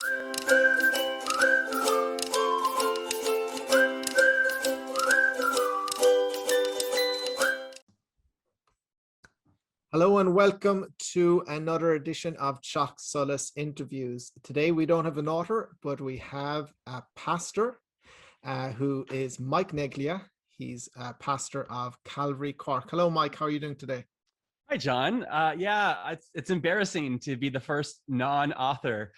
Hello and welcome to another edition of Teach Solas interviews. Today we don't have an author, but we have a pastor who is Mike Neglia. He's a pastor of Calvary Cork. Hello, Mike. How are you doing today? Hi, John. It's embarrassing to be the first non-author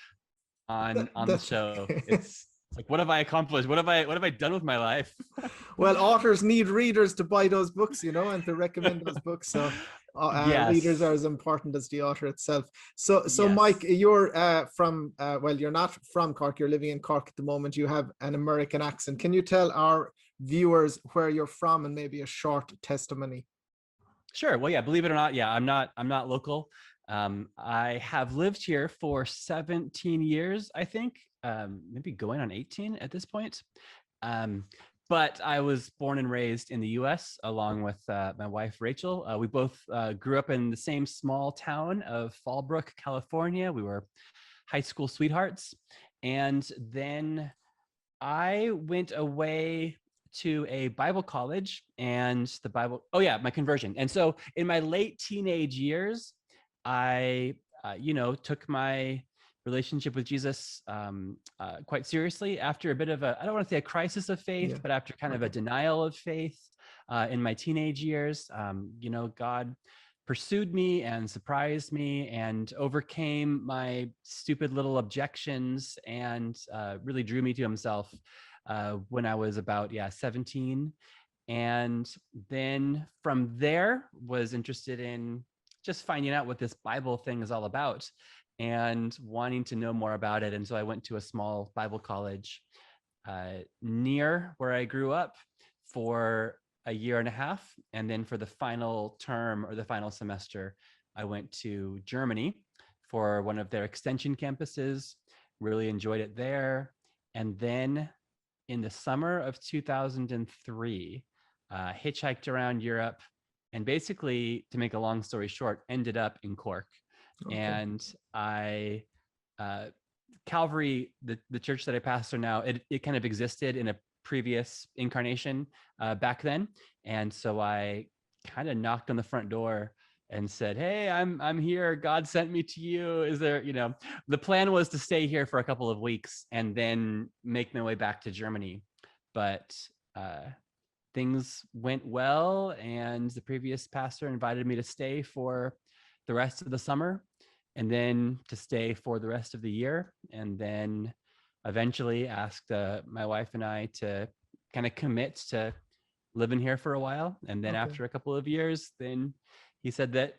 on the show. It's like, what have I accomplished? What have I done with my life? Well, authors need readers to buy those books, and to recommend those books. So Yes. readers are as important as the author itself. So Yes. Mike, you're you're not from Cork. You're living in Cork at the moment. You have an American accent. Can you tell our viewers where you're from and maybe a short testimony? Sure. Well, yeah, believe it or not, I'm not local. I have lived here for 17 years, I think, maybe going on 18 at this point. But I was born and raised in the US along with my wife, Rachel. We both grew up in the same small town of Fallbrook, California. We were high school sweethearts. And then I went away to a Bible college and my conversion. And so in my late teenage years, I, took my relationship with Jesus quite seriously after a bit of I don't want to say a crisis of faith, but after kind of a denial of faith in my teenage years. God pursued me and surprised me and overcame my stupid little objections and really drew me to himself when I was about 17. And then from there was interested in just finding out what this Bible thing is all about and wanting to know more about it. And so I went to a small Bible college near where I grew up for a year and a half. And then for the final term or the final semester, I went to Germany for one of their extension campuses, really enjoyed it there. And then in the summer of 2003, hitchhiked around Europe and basically, to make a long story short, ended up in Cork. Okay. And I, Calvary, the church that I pastor now, it kind of existed in a previous incarnation back then. And so I kind of knocked on the front door and said, "Hey, I'm here. God sent me to you. Is there, the plan was to stay here for a couple of weeks and then make my way back to Germany. But things went well, and the previous pastor invited me to stay for the rest of the summer and then to stay for the rest of the year. And then eventually asked my wife and I to kind of commit to living here for a while. And then after a couple of years, then he said that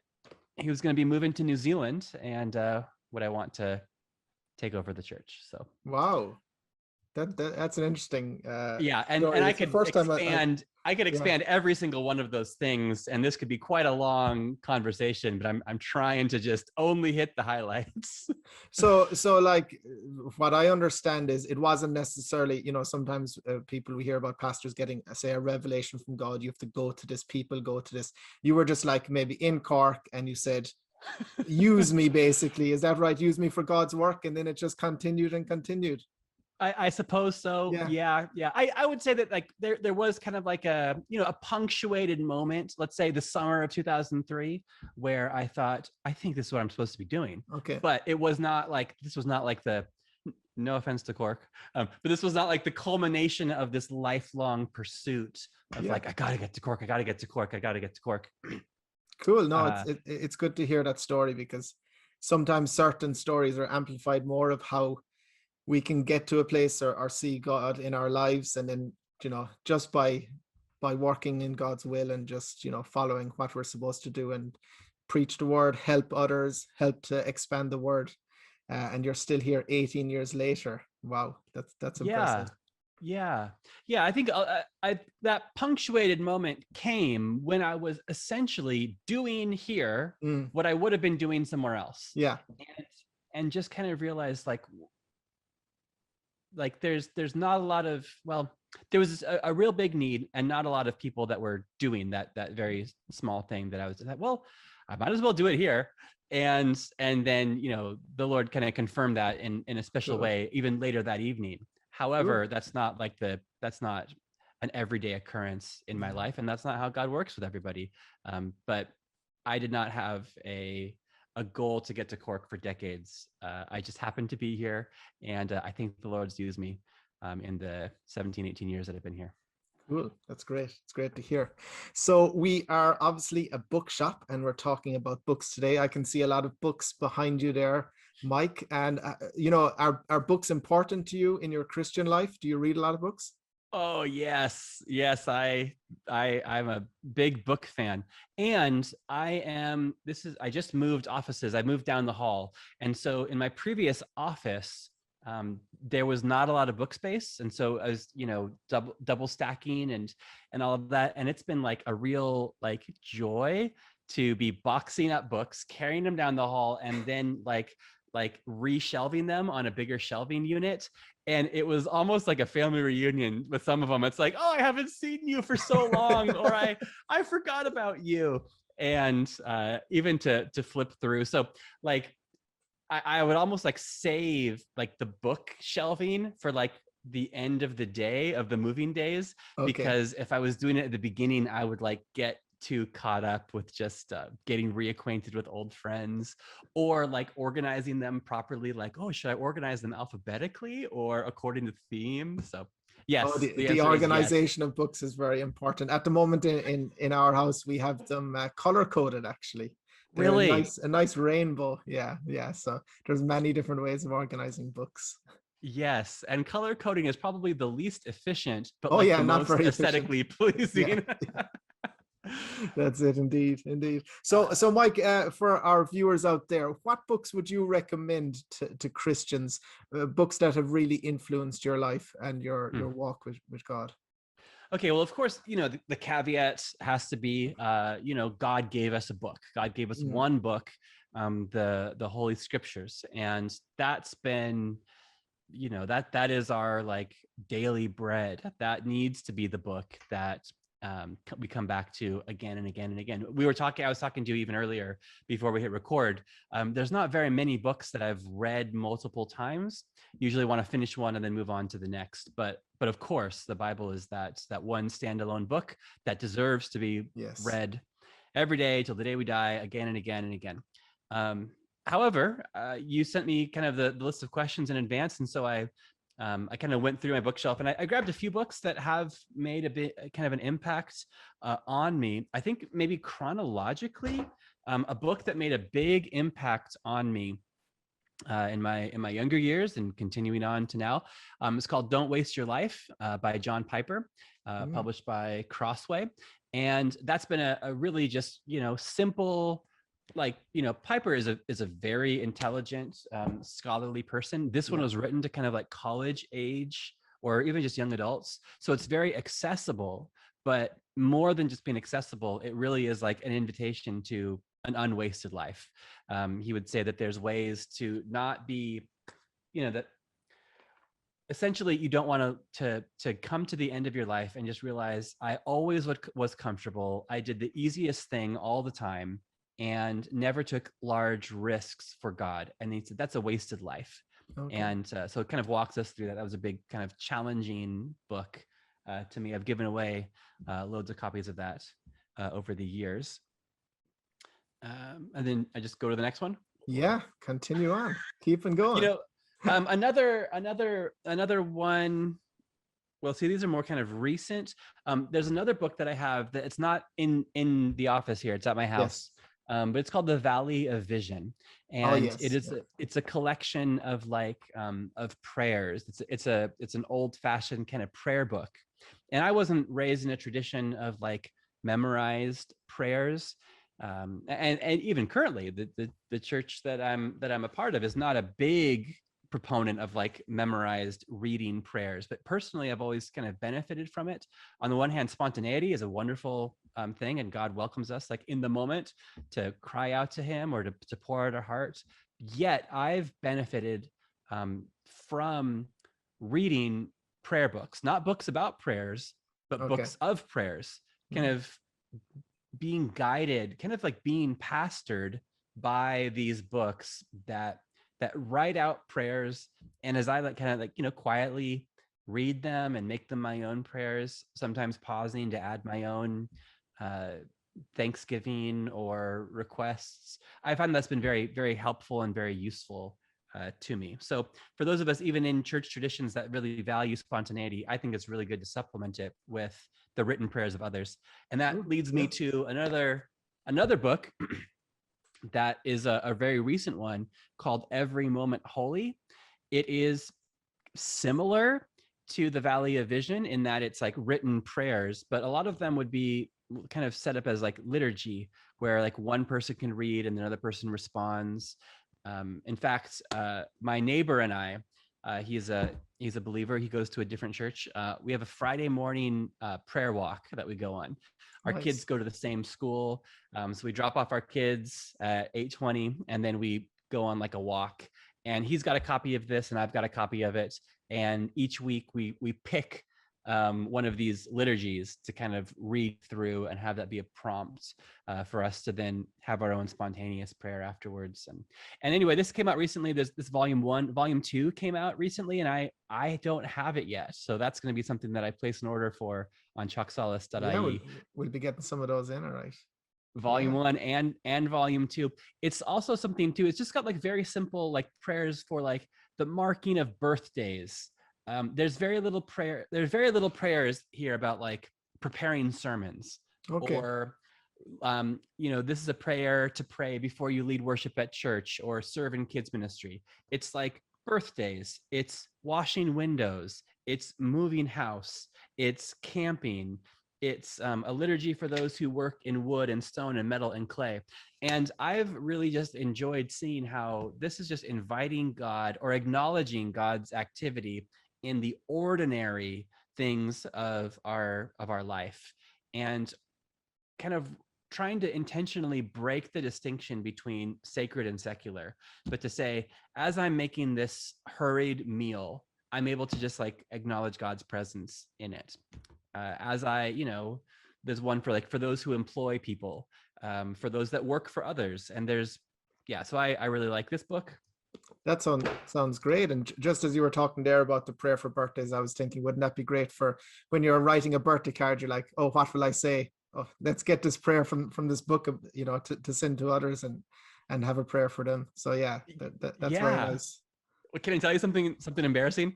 he was going to be moving to New Zealand and would I want to take over the church. So, wow. That's an interesting and I could expand every single one of those things, and this could be quite a long conversation, but I'm trying to just only hit the highlights. So like what I understand is it wasn't necessarily, sometimes people, we hear about pastors getting, say, a revelation from God. You have to go to this, people go to this. You were just like maybe in Cork and you said, use me, basically. Is that right? Use me for God's work. And then it just continued and continued. I suppose so. Yeah. I would say that like there was kind of like a punctuated moment, let's say the summer of 2003, where I thought, I think this is what I'm supposed to be doing. Okay. But this was not like the, no offense to Cork, but this was not like the culmination of this lifelong pursuit of like, I gotta get to Cork. Cool. No, it's good to hear that story, because sometimes certain stories are amplified more of how we can get to a place or see God in our lives. And then, just by working in God's will and just, following what we're supposed to do and preach the word, help others, help to expand the word. And you're still here 18 years later. Wow. That's impressive. Yeah. I think that punctuated moment came when I was essentially doing here what I would have been doing somewhere else. Yeah. And just kind of realized like there's not a lot of, there was a real big need and not a lot of people that were doing that very small thing that I was like, well, I might as well do it here. and then the Lord kind of confirmed that in a special Cool. way even later that evening. However, Cool. that's not an everyday occurrence in my life, and that's not how God works with everybody. But I did not have a goal to get to Cork for decades. I just happened to be here, and I think the Lord's used me in the 17, 18 years that I've been here. Cool. That's great. It's great to hear. So we are obviously a bookshop and we're talking about books today. I can see a lot of books behind you there, Mike. And, are books important to you in your Christian life? Do you read a lot of books? Oh yes, yes. I'm a big book fan, and I just moved offices. I moved down the hall, and so in my previous office, there was not a lot of book space, and so I was double stacking and all of that, and it's been like a real like joy to be boxing up books, carrying them down the hall, and then like reshelving them on a bigger shelving unit. And it was almost like a family reunion with some of them. It's like, oh, I haven't seen you for so long, or I forgot about you. And even to flip through. So like I would almost like save like the book shelving for like the end of the day of the moving days, because if I was doing it at the beginning, I would like get too caught up with just getting reacquainted with old friends, or like organizing them properly. Like, oh, should I organize them alphabetically or according to theme? So yes, the organization of books is very important. At the moment in our house, we have them color coded actually. They're really a nice rainbow. Yeah. So there's many different ways of organizing books. Yes, and color coding is probably the least efficient, but Oh like yeah, the not most very aesthetically efficient. pleasing. Yeah. That's it, indeed. So Mike, for our viewers out there, what books would you recommend to Christians, books that have really influenced your life and your walk with God? Okay, well, of course, the caveat has to be, God gave us a book. God gave us one book, the Holy Scriptures, and that's been, that is our like daily bread. That needs to be the book that we come back to again and again and again. I was talking to you even earlier before we hit record. There's not very many books that I've read multiple times. Usually want to finish one and then move on to the next. But of course, the Bible is that one standalone book that deserves to be read every day till the day we die, again and again and again. However, you sent me kind of the list of questions in advance, and so I kind of went through my bookshelf and I grabbed a few books that have made a bit kind of an impact on me. I think maybe chronologically, a book that made a big impact on me in my younger years and continuing on to now. It's called Don't Waste Your Life by John Piper, published by Crossway. And that's been a really just, simple, like, Piper is a very intelligent, scholarly person. This one was written to kind of like college age or even just young adults. So it's very accessible, but more than just being accessible, it really is like an invitation to an unwasted life. He would say that there's ways to not be, that essentially you don't want to come to the end of your life and just realize I always was comfortable. I did the easiest thing all the time and never took large risks for God. And he said that's a wasted life. Okay. And so it kind of walks us through that. That was a big kind of challenging book to me. I've given away loads of copies of that over the years. And then I just go to the next one. Yeah, continue on. Keep on going. Another one. Well, see, these are more kind of recent. There's another book that I have that it's not in the office here. It's at my house. Yes. But it's called The Valley of Vision, and it's a collection of like of prayers. It's an old-fashioned kind of prayer book, and I wasn't raised in a tradition of like memorized prayers. And even currently, the church that I'm a part of is not a big proponent of like memorized reading prayers, but personally I've always kind of benefited from it. On the one hand, spontaneity is a wonderful thing, and God welcomes us like in the moment to cry out to him or to pour out our hearts. Yet I've benefited from reading prayer books, not books about prayers, but books of prayers, kind of being guided, kind of like being pastored by these books that write out prayers. And as I quietly read them and make them my own prayers, sometimes pausing to add my own thanksgiving or requests, I find that's been very, very helpful and very useful to me. So for those of us, even in church traditions that really value spontaneity, I think it's really good to supplement it with the written prayers of others. And that leads me to another book that is a very recent one called Every Moment Holy. It is similar to the Valley of Vision in that it's like written prayers, but a lot of them would be kind of set up as like liturgy, where like one person can read and another person responds. In fact, my neighbor and I, he's a believer. He goes to a different church. We have a Friday morning prayer walk that we go on. Our kids go to the same school, so we drop off our kids at 8:20, and then we go on like a walk. And he's got a copy of this, and I've got a copy of it. And each week we pick one of these liturgies to kind of read through and have that be a prompt for us to then have our own spontaneous prayer afterwards. And anyway, this came out recently. There's this volume 1, volume 2 came out recently, and I don't have it yet. So that's going to be something that I place an order for on teachsolas.ie. Yeah, we'll be getting some of those in, all right. Volume 1 and volume 2. It's also something too. It's just got like very simple like prayers for like the marking of birthdays. There's very little prayer. There's very little prayers here about like preparing sermons, or this is a prayer to pray before you lead worship at church or serve in kids ministry. It's like birthdays. It's washing windows. It's moving house. It's camping. It's a liturgy for those who work in wood and stone and metal and clay. And I've really just enjoyed seeing how this is just inviting God or acknowledging God's activity in the ordinary things of our life, and kind of trying to intentionally break the distinction between sacred and secular, but to say, as I'm making this hurried meal, I'm able to just like acknowledge God's presence in it. As there's one for those who employ people, for those that work for others. And so I really like this book. That sounds great. And just as you were talking there about the prayer for birthdays, I was thinking, wouldn't that be great for when you're writing a birthday card, you're like, oh, what will I say? Oh, let's get this prayer from this book, to send to others and have a prayer for them. So yeah, that's very nice. Well, can I tell you something embarrassing?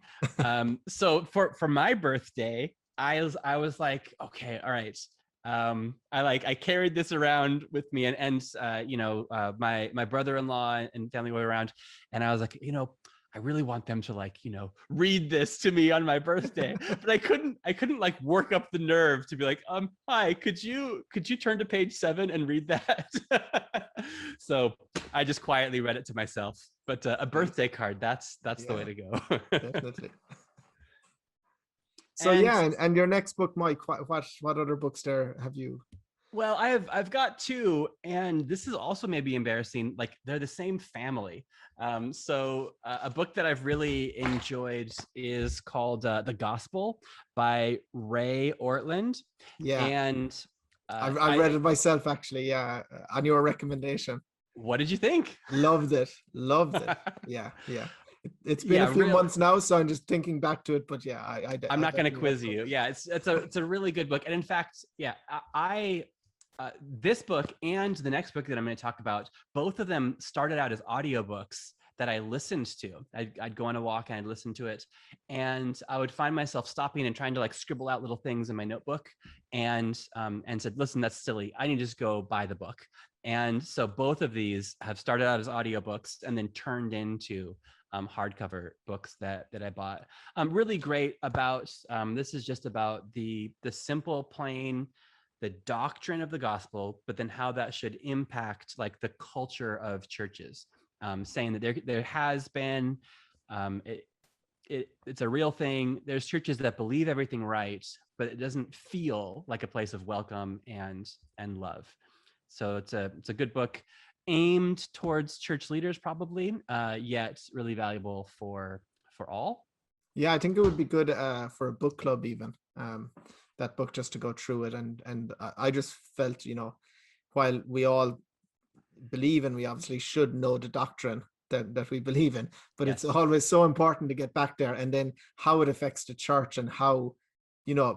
So for my birthday, I was like, okay, all right. I carried this around with me, and my brother-in-law and family were around, and I was like, I really want them to read this to me on my birthday, but I couldn't like work up the nerve to be like, hi, could you turn to page 7 and read that? So I just quietly read it to myself. But a birthday card, that's the way to go. Definitely. So and your next book, Mike, what other books there have you? Well, I've got 2, and this is also maybe embarrassing. Like they're the same family. So a book that I've really enjoyed is called The Gospel by Ray Ortlund. Yeah, and I read it myself actually. Yeah, on your recommendation. What did you think? Loved it. Yeah. It's been a few months now, so I'm just thinking back to it. But yeah, I'm not going to quiz you. Yeah, it's a really good book, and in fact, yeah, I this book and the next book that I'm going to talk about, both of them started out as audiobooks that I listened to. I'd go on a walk and I'd listen to it, and I would find myself stopping and trying to like scribble out little things in my notebook, and said, listen, that's silly. I need to just go buy the book. And so both of these have started out as audiobooks and then turned into hardcover books that I bought. Really great about, this is just about the simple, plain, the doctrine of the gospel, but then how that should impact like the culture of churches. Saying that there has been, it's a real thing. There's churches that believe everything right, but it doesn't feel like a place of welcome and love. So it's a good book, aimed towards church leaders probably, yet really valuable for all. Yeah, I think it would be good for a book club even, that book, just to go through it. And I just felt, while we all, believe in, we obviously should know the doctrine that we believe in, but Yes. it's always so important to get back there, and then how it affects the church, and how,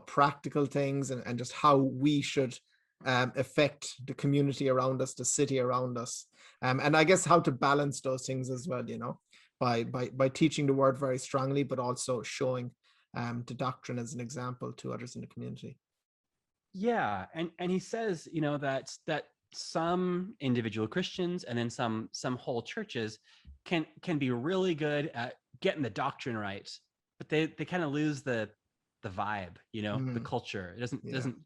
practical things, and just how we should affect the community around us, the city around us, and I guess how to balance those things as well, by teaching the word very strongly, but also showing the doctrine as an example to others in the community. Yeah, and he says, that some individual Christians and then some whole churches can be really good at getting the doctrine right, but they kind of lose the vibe, the culture. It doesn't.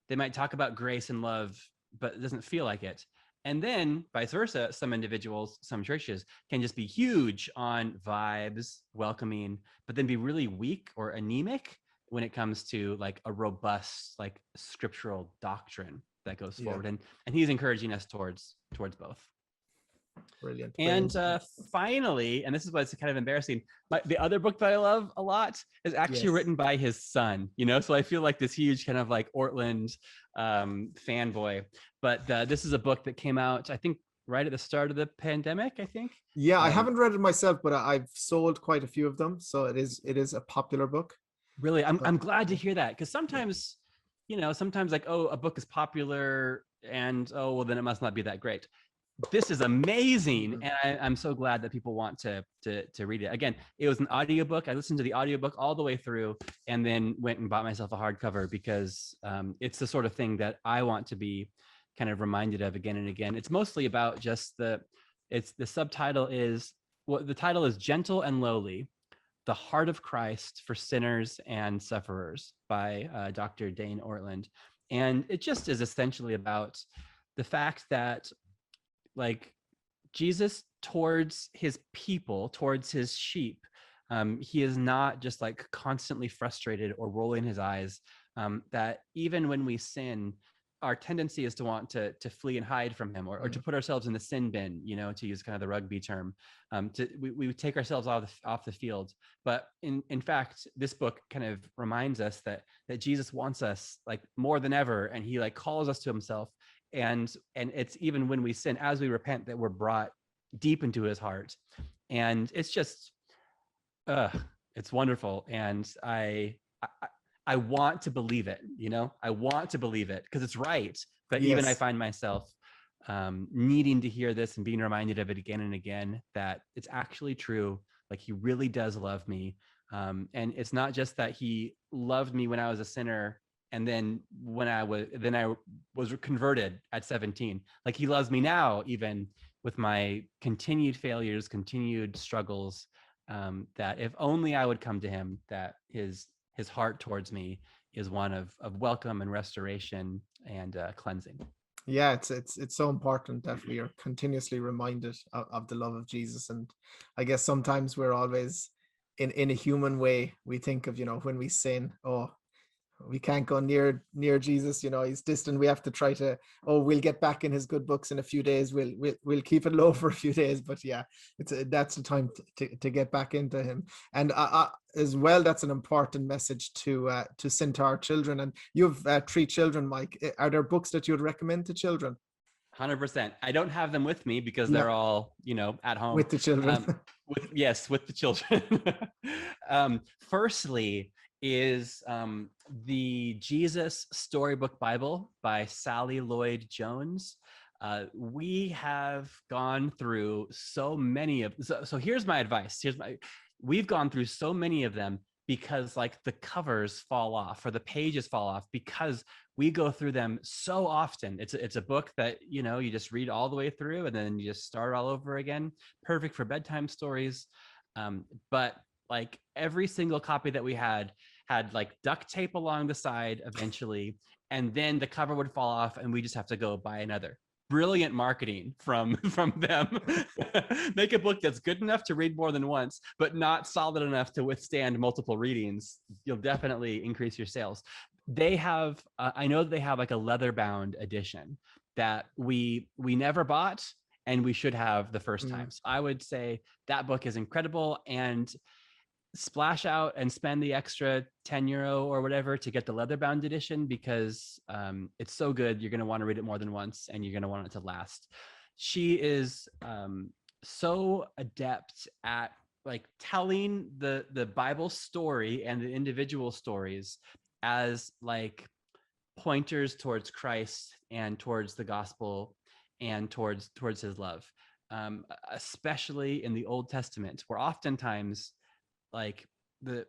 They might talk about grace and love, but it doesn't feel like it. And then vice versa, some individuals, some churches can just be huge on vibes, welcoming, but then be really weak or anemic when it comes to like a robust, like scriptural doctrine that goes forward. And he's encouraging us towards both. Brilliant. And finally, and this is what's kind of embarrassing, the other book that I love a lot is actually written by his son, so I feel like this huge kind of like Ortlund fanboy, but this is a book that came out, I think, right at the start of the pandemic, I think. Yeah, I haven't read it myself, but I've sold quite a few of them, so it is a popular book. Really, I'm glad to hear that, because sometimes, like, oh, a book is popular and oh, well, then it must not be that great. This is amazing, and I'm so glad that people want to read it. Again, it was an audiobook. I listened to the audiobook all the way through, and then went and bought myself a hardcover, because it's the sort of thing that I want to be kind of reminded of again and again. It's mostly about just the subtitle is, the title is Gentle and Lowly: The Heart of Christ for Sinners and Sufferers by Dr. Dane Ortlund. And it just is essentially about the fact that, like, Jesus towards his people, towards his sheep, he is not just like constantly frustrated or rolling his eyes, that even when we sin, our tendency is to want to flee and hide from him, or to put ourselves in the sin bin, to use kind of the rugby term. We take ourselves off the field. But in fact, this book kind of reminds us that Jesus wants us like more than ever, and he like calls us to himself. And it's even when we sin, as we repent, that we're brought deep into his heart. And it's just, it's wonderful. And I want to believe it, I want to believe it because it's right. But even I find myself needing to hear this and being reminded of it again and again, that it's actually true. Like, he really does love me. And it's not just that he loved me when I was a sinner, and then I was converted at 17. Like, he loves me now, even with my continued failures, continued struggles, that if only I would come to him, that his heart towards me is one of welcome and restoration and cleansing. Yeah, it's so important that we are continuously reminded of the love of Jesus. And I guess sometimes we're always in a human way, we think of, when we sin, oh, we can't go near Jesus, he's distant. We have to try to, we'll get back in his good books in a few days. We'll keep it low for a few days, but yeah, that's the time to get back into him. And as well, that's an important message to send to our children. And you have 3 children, Mike. Are there books that you would recommend to children? 100%. I don't have them with me because they're all, at home with the children. with the children. Firstly is the Jesus Storybook Bible by Sally Lloyd Jones. We have gone through so many of, so here's my advice. We've gone through so many of them because like the covers fall off or the pages fall off, because we go through them so often. It's a book that, you just read all the way through and then you just start all over again. Perfect for bedtime stories. But like every single copy that we had like duct tape along the side eventually, and then the cover would fall off and we just have to go buy another. Brilliant marketing from them. Make a book that's good enough to read more than once, but not solid enough to withstand multiple readings. You'll definitely increase your sales. They have, I know they have like a leather bound edition that we never bought and we should have the first time. So I would say that book is incredible, and splash out and spend the extra €10 or whatever to get the leather bound edition, because it's so good. You're going to want to read it more than once and you're going to want it to last. she is so adept at like telling the Bible story and the individual stories as like pointers towards Christ and towards the gospel and towards his love, especially in the Old Testament, where oftentimes like the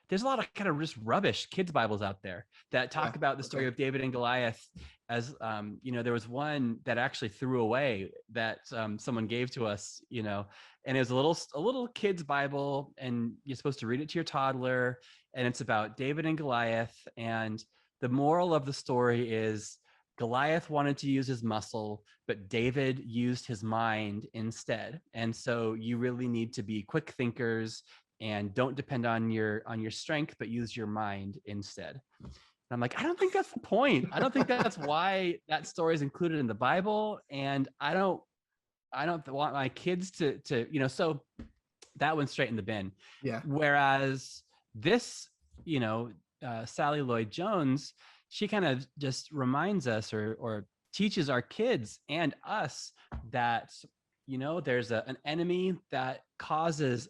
there's a lot of kind of just rubbish kids Bibles out there that talk about the story of David and Goliath as, there was one that actually threw away that someone gave to us, and it was a little kid's Bible, and you're supposed to read it to your toddler, and it's about David and Goliath. And the moral of the story is Goliath wanted to use his muscle, but David used his mind instead. And so you really need to be quick thinkers and don't depend on your strength, but use your mind instead. And I'm like, I don't think that's the point. I don't think that's why that story is included in the Bible. And I don't want my kids to so that went straight in the bin. Yeah. Whereas this, Sally Lloyd Jones, she kind of just reminds us or teaches our kids and us that there's an enemy that causes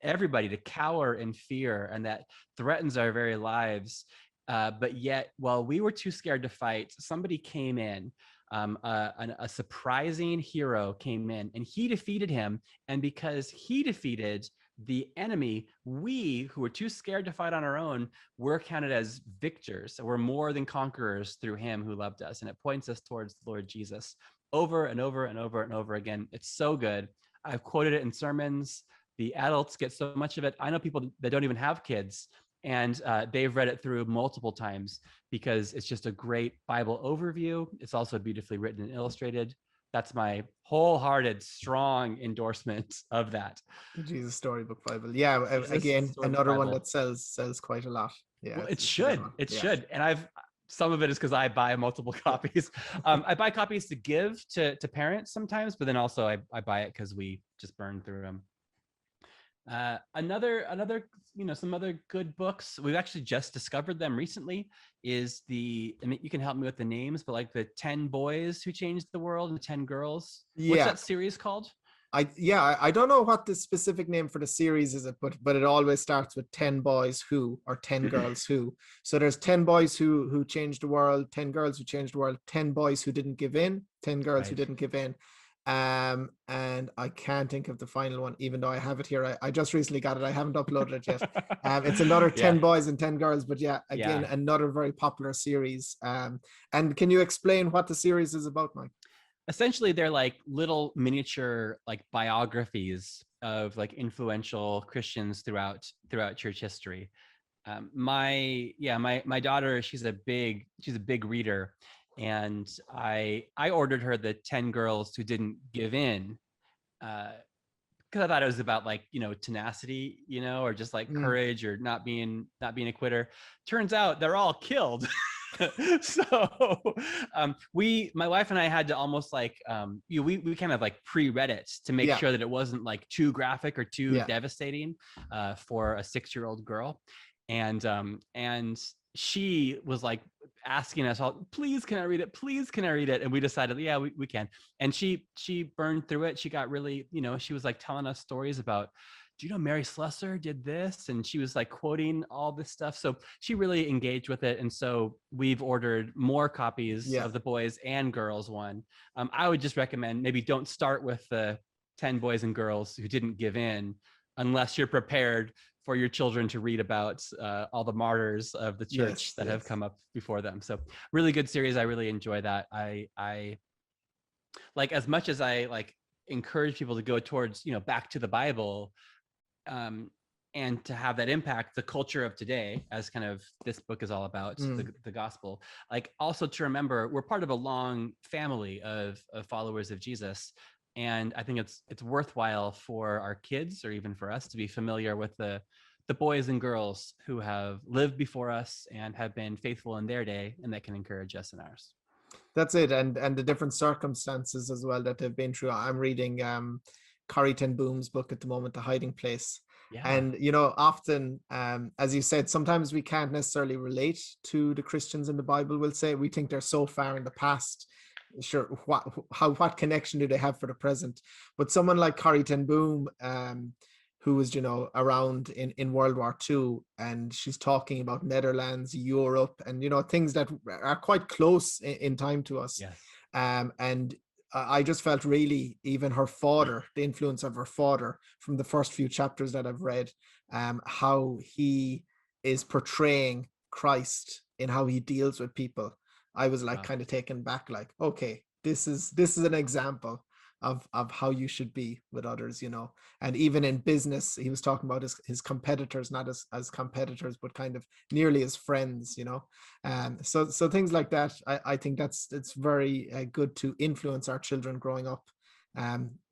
everybody to cower in fear and that threatens our very lives. But yet, while we were too scared to fight, somebody came in, a surprising hero came in, and he defeated him. And because he defeated the enemy, we who were too scared to fight on our own, we're counted as victors. So we're more than conquerors through him who loved us. And it points us towards the Lord Jesus over and over and over and over again. It's so good. I've quoted it in sermons. The adults get so much of it. I know people that don't even have kids, and they've read it through multiple times because it's just a great Bible overview. It's also beautifully written and illustrated. That's my wholehearted, strong endorsement of that. The Jesus Storybook Bible. Yeah, again, another Bible. One that sells quite a lot. Yeah, well, it should. It should. And some of it is because I buy multiple copies. I buy copies to give to parents sometimes, but then also I buy it because we just burn through them. Another some other good books, we've actually just discovered them recently, is you can help me with the names, but like the 10 Boys Who Changed the World and 10 Girls. What's that series called? I don't know what the specific name for the series is, but it always starts with 10 boys who, or 10 girls who. So there's 10 boys who changed the world, 10 girls who changed the world, 10 boys who didn't give in, 10 girls who didn't give in. And I can't think of the final one, even though I have it here. I just recently got it. I haven't uploaded it yet. It's another 10 boys and 10 girls, but another very popular series. And can you explain what the series is about, Mike? Essentially, they're like little miniature like biographies of like influential Christians throughout church history. My daughter, she's a big reader, and I ordered her the 10 Girls Who Didn't Give In, because I thought it was about like tenacity, or just like courage, or not being a quitter. Turns out they're all killed. So my wife and I had to almost like we kind of like pre-read it to make sure that it wasn't like too graphic or too devastating for a 6-year-old girl, and she was like asking us all, please can I read it, and we decided we can. And she burned through it. She got really, she was like telling us stories about, do you know Mary Slessor did this? And she was like quoting all this stuff. So she really engaged with it. And so we've ordered more copies of the boys and girls one. I would just recommend maybe don't start with the 10 Boys and Girls Who Didn't Give In unless you're prepared for your children to read about all the martyrs of the church that have come up before them. So really good series. I really enjoy that. I like, as much as I like encourage people to go towards, back to the Bible, and to have that impact the culture of today, as kind of this book is all about, the gospel, like also to remember we're part of a long family of followers of Jesus. And I think it's worthwhile for our kids, or even for us, to be familiar with the boys and girls who have lived before us and have been faithful in their day, and that can encourage us in ours. That's it. And the different circumstances as well that they've been through. I'm reading Corrie ten Boom's book at the moment, The Hiding Place. And often, as you said, sometimes we can't necessarily relate to the Christians in the Bible. We'll say we think they're so far in the past, sure, what connection do they have for the present? But someone like Corrie ten Boom, who was, around in World War II, and she's talking about Netherlands, Europe, and things that are quite close in time to us. Yes. And I just felt really, even her father, the influence of her father from the first few chapters that I've read, how he is portraying Christ in how he deals with people. I was like kind of taken back, like, okay, this is an example of how you should be with others, and even in business, he was talking about his competitors, not as competitors, but kind of nearly as friends, so things like that. I think it's very good to influence our children growing up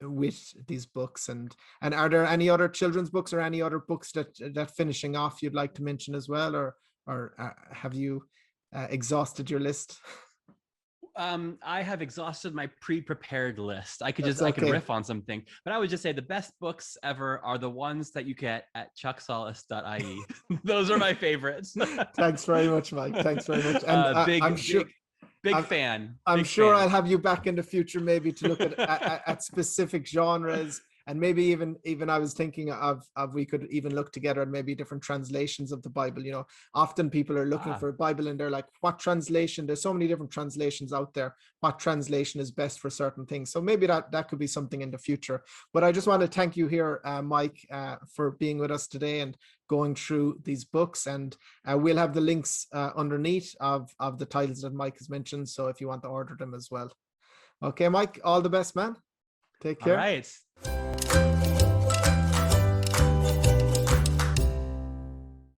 with these books. And are there any other children's books or any other books that finishing off you'd like to mention as well, or have you exhausted your list? I have exhausted my pre-prepared list. I could riff on something, but I would just say the best books ever are the ones that you get at chucksolas.ie. Those are my favorites. Thanks very much, Mike. Thanks very much. And I'm sure big fan. I'm sure I'll have you back in the future, maybe to look at specific genres. And maybe even I was thinking of we could even look together at maybe different translations of the Bible. Often people are looking for a Bible and they're like, what translation? There's so many different translations out there. What translation is best for certain things? So maybe that could be something in the future. But I just want to thank you here, Mike, for being with us today and going through these books. And we'll have the links underneath of the titles that Mike has mentioned, so if you want to order them as well. Okay, Mike, all the best, man. Take care. All right.